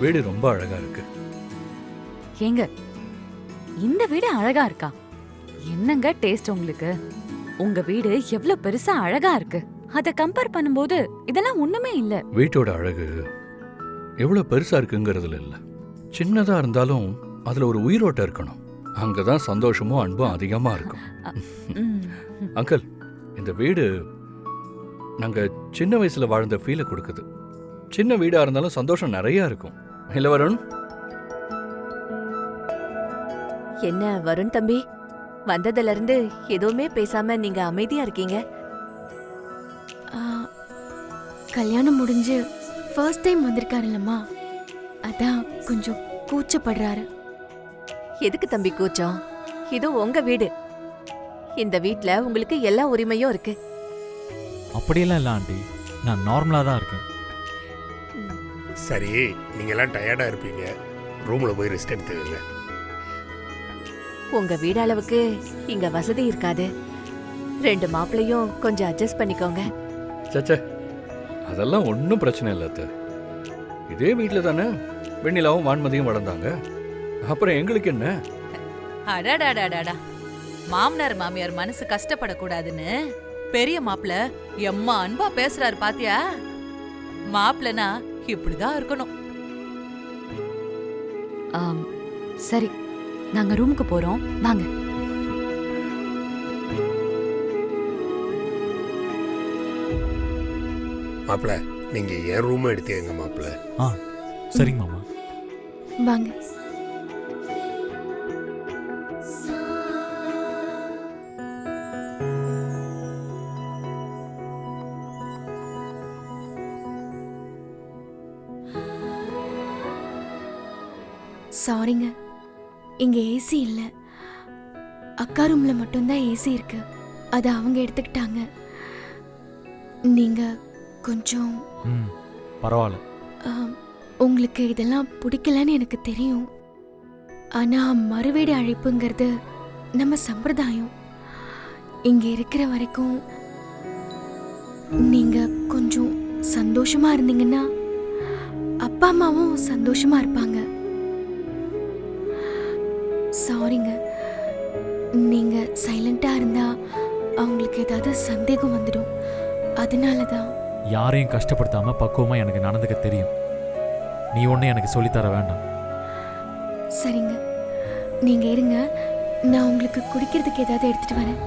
வீடு ரொம்ப அழகா இருக்கு. ஏங்க இந்த வீடு அழகா இருக்கா? என்னங்க டேஸ்ட் உங்களுக்கு? உங்க வீடு எவ்வளவு பெருசா அழகா இருக்கு. அத கம்பேர் பண்ணும்போது இதெல்லாம் ஒண்ணுமே இல்ல. வீட்டோட அழகு எவ்வளவு பெருசா இருக்குங்கிறதுல இல்ல, சின்னதா இருந்தாலும் அதுல ஒரு உயிரோட்டம் இருக்கணும். அங்கதான் சந்தோஷமும் அன்பும் அதிகமா இருக்கும். ம். அங்கிள், இந்த வீடு நாங்க சின்ன வயசுல வாழ்ந்த ஃபீலை கொடுக்குது. சின்ன வீடா இருந்தாலும் சந்தோஷம் நிறைய இருக்கும். இல்ல வருண்? என்ன வருண் தம்பி, வந்ததுல இருந்து எதுவுமே பேசாம நீங்க அமைதியா இருக்கீங்க. கல்யாணம் முடிஞ்சு ஃபர்ஸ்ட் டைம் வந்திருக்காருல்லம்மா, அதான் கொஞ்சம் கூச்சப்படுறாரு. எதுக்கு தம்பி கூச்சம்? இது உங்க வீடு. இந்த வீட்ல உங்களுக்கு எல்லா உரிமையும் இருக்கு. அப்படியெல்லாம் இல்லை ஆண்டி, நான் நார்மலாக தான் இருக்கேன். சரி, நீங்கெல்லாம் டயர்டா இருப்பீங்க, ரூம்ல போய் ரெஸ்ட் எடுத்துக்கங்க. உங்க வீடு அளவுக்கு இங்க வசதி இருக்காது. 2 மாப்பிளையும் கொஞ்சம் அட்ஜஸ்ட் பண்ணிக்கோங்க. சச்சே, அதெல்லாம் ஒன்றும் பிரச்சனை இல்லை அத்தை. இதே வீட்டில் தானே வெண்ணிலாவும் வான்மதியும் வளர்ந்தாங்க. அப்புறம் எங்களுக்கு என்ன? அடாடாடாடாடா, மாமனார் மாமியார் மனசு கஷ்டப்படக்கூடாதுன்னு பெரிய மாப்பிள்ள எம்மா அன்பா பேசுறாரு பாத்தியா? மாப்பிள்ளனா இப்படிதான் இருக்கணும். சரி, நாங்க ரூமுக்கு போறோம், வாங்க. மாப்பிள்ள, நீங்க என் ரூம் எடுத்துக்கங்க மாப்பிள்ள. ஆ சரிங்க மாமா. வாங்க. சாரிங்க, இங்க ஏசி இல்ல. அக்கா ரூம்ல மட்டும்தான் ஏசி இருக்கு. அதை அவங்க எடுத்துக்கிட்டாங்க. நீங்க கொஞ்சம் பரவாயில்ல. உங்களுக்கு இதெல்லாம் பிடிக்கலன்னு எனக்கு தெரியும். ஆனா மறுவீடு அழைப்புங்கிறது நம்ம சம்பிரதாயம். இங்க இருக்கிற வரைக்கும் நீங்க கொஞ்சம் சந்தோஷமா இருந்தீங்கன்னா அப்பா அம்மாவும் சந்தோஷமா இருப்பாங்க. சாரிங்க, நீங்க சைலண்டா இருந்தா அவங்களுக்கு ஏதாவது சந்தேகம் வந்துடும். அதனாலதான். யாரையும் கஷ்டப்படுத்தாம பக்குவமா எனக்கு நடந்துக்க தெரியும். நீ ஒண்ணு எனக்கு சொல்லித்தர வேண்டாம். சரிங்க, நீங்க இருங்க, நான் உங்களுக்கு குடிக்கிறதுக்கு ஏதாவது எடுத்துட்டு வரேன்.